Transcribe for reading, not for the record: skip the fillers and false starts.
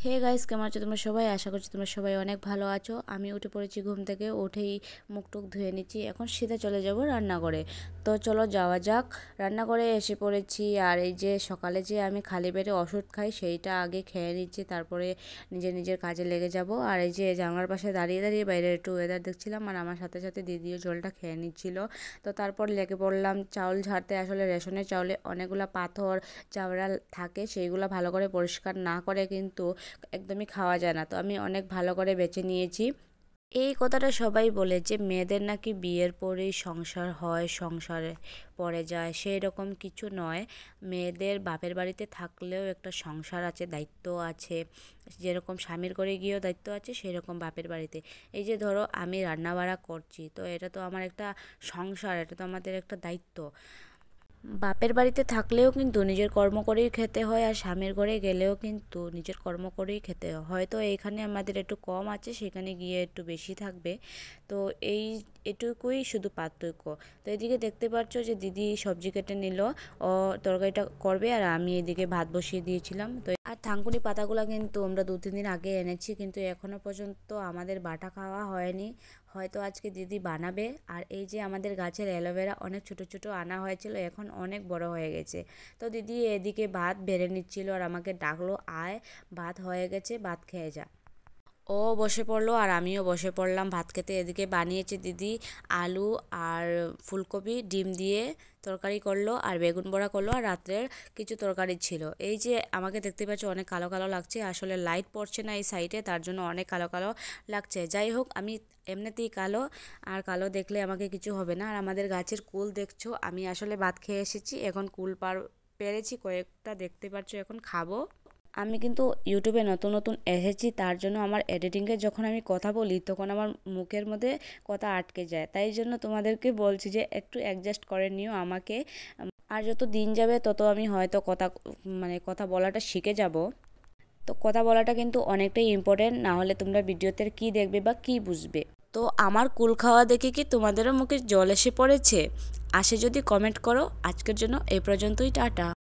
Hey guys, কেমন আছো তোমরা সবাই? আশা করছি তোমরা সবাই অনেক ভালো আছো। আমি উঠে পড়েছি ঘুম থেকে, উঠেই মুখ টুক ধুয়ে নিচ্ছি। এখন সিধা চলে যাব রান্নাঘরে। তো চলো যাওয়া যাক। রান্নাঘরে এসে পড়েছি। আর এই যে সকালে যে আমি খালি পেটে ওষুধ খাই সেইটা আগে খেয়ে নিচ্ছি, তারপরে নিজের কাজে লেগে যাব। আর এই যে জানলার পাশে দাঁড়িয়ে দাঁড়িয়ে বাইরে একটু ওয়েদার দেখছিলাম, আর আমার সাথে সাথে দিদিও জলটা খেয়ে নিচ্ছিল। তো তারপর লেগে পড়লাম চাউল ঝাড়তে। আসলে রেশনের চাউলে অনেকগুলো পাথর চাবড়া থাকে, সেইগুলো ভালো করে পরিষ্কার না করে কিন্তু একদমই খাওয়া যায় না। তো আমি অনেক ভালো করে বেছে নিয়েছি। এই কথাটা সবাই বলে যে মেয়েদের নাকি বিয়ের পরেই সংসার হয়, সংসারে পড়ে যায়। সেই রকম কিছু নয়। মেয়েদের বাপের বাড়িতে থাকলেও একটা সংসার আছে, দায়িত্ব আছে। যেরকম স্বামীর ঘরে গিয়েও দায়িত্ব আছে, সেরকম বাপের বাড়িতে। এই যে ধরো আমি রান্না বাড়া করছি, তো এটা তো আমার একটা সংসার, এটা তো আমাদের একটা দায়িত্ব। বাপের বাড়িতে থাকলেও কিন্তু নিজের কর্ম করেই খেতে হয়, আর স্বামীর ঘরে গেলেও কিন্তু নিজের কর্ম করেই খেতে হয়। হয়তো এইখানে আমাদের একটু কম আছে, সেখানে গিয়ে একটু বেশি থাকবে। তো এটুকুই শুধু পার্থক্য। তো এদিকে দেখতে পাচ্ছ যে দিদি সবজি কেটে নিল, ও তরকারিটা করবে, আর আমি এদিকে ভাত বসিয়ে দিয়েছিলাম। তো আর থানকুনি পাতাগুলো কিন্তু আমরা 2-3 দিন আগে এনেছি, কিন্তু এখনও পর্যন্ত আমাদের বাটা খাওয়া হয়নি। হয়তো আজকে দিদি বানাবে। আর এই যে আমাদের গাছের অ্যালোভেরা অনেক ছোট ছোট আনা হয়েছিল, এখন অনেক বড় হয়ে গেছে। তো দিদি এদিকে ভাত বেড়ে নিচ্ছিল, আর আমাকে ডাকলো, আয় ভাত হয়ে গেছে, ভাত খেয়ে যা। ও বসে পড়লো আর আমিও বসে পড়লাম ভাত খেতে। এদিকে বানিয়েছে দিদি আলু আর ফুলকপি ডিম দিয়ে তরকারি করলো, আর বেগুন বড়া করলো, আর রাত্রের কিছু তরকারি ছিল। এই যে আমাকে দেখতে পাচ্ছ অনেক কালো কালো লাগছে, আসলে লাইট পড়ছে না এই সাইডে, তার জন্য অনেক কালো কালো লাগছে। যাই হোক, আমি এমনিতেই কালো, আর কালো দেখলে আমাকে কিছু হবে না। আর আমাদের গাছের কুল দেখছো, আমি আসলে ভাত খেয়ে এসেছি, এখন কুল পেরেছি কয়েকটা, দেখতে পাচ্ছ, এখন খাবো। আমি কিন্তু ইউটিউবে নতুন নতুন এসেছি, তার জন্য আমার এডিটিংয়ে যখন আমি কথা বলি তখন আমার মুখের মধ্যে কথা আটকে যায়। তাই জন্য তোমাদেরকে বলছি যে একটু অ্যাডজাস্ট করে নিও আমাকে। আর যত দিন যাবে তত আমি হয়তো কথা বলাটা শিখে যাব। তো কথা বলাটা কিন্তু অনেকটাই ইম্পর্টেন্ট, না হলে তোমরা ভিডিওতে কী দেখবে বা কী বুঝবে। তো আমার কুল খাওয়া দেখে কি তোমাদেরও মুখে জল এসে পড়েছে? আসে যদি কমেন্ট করো। আজকের জন্য এই পর্যন্তই, টাটা।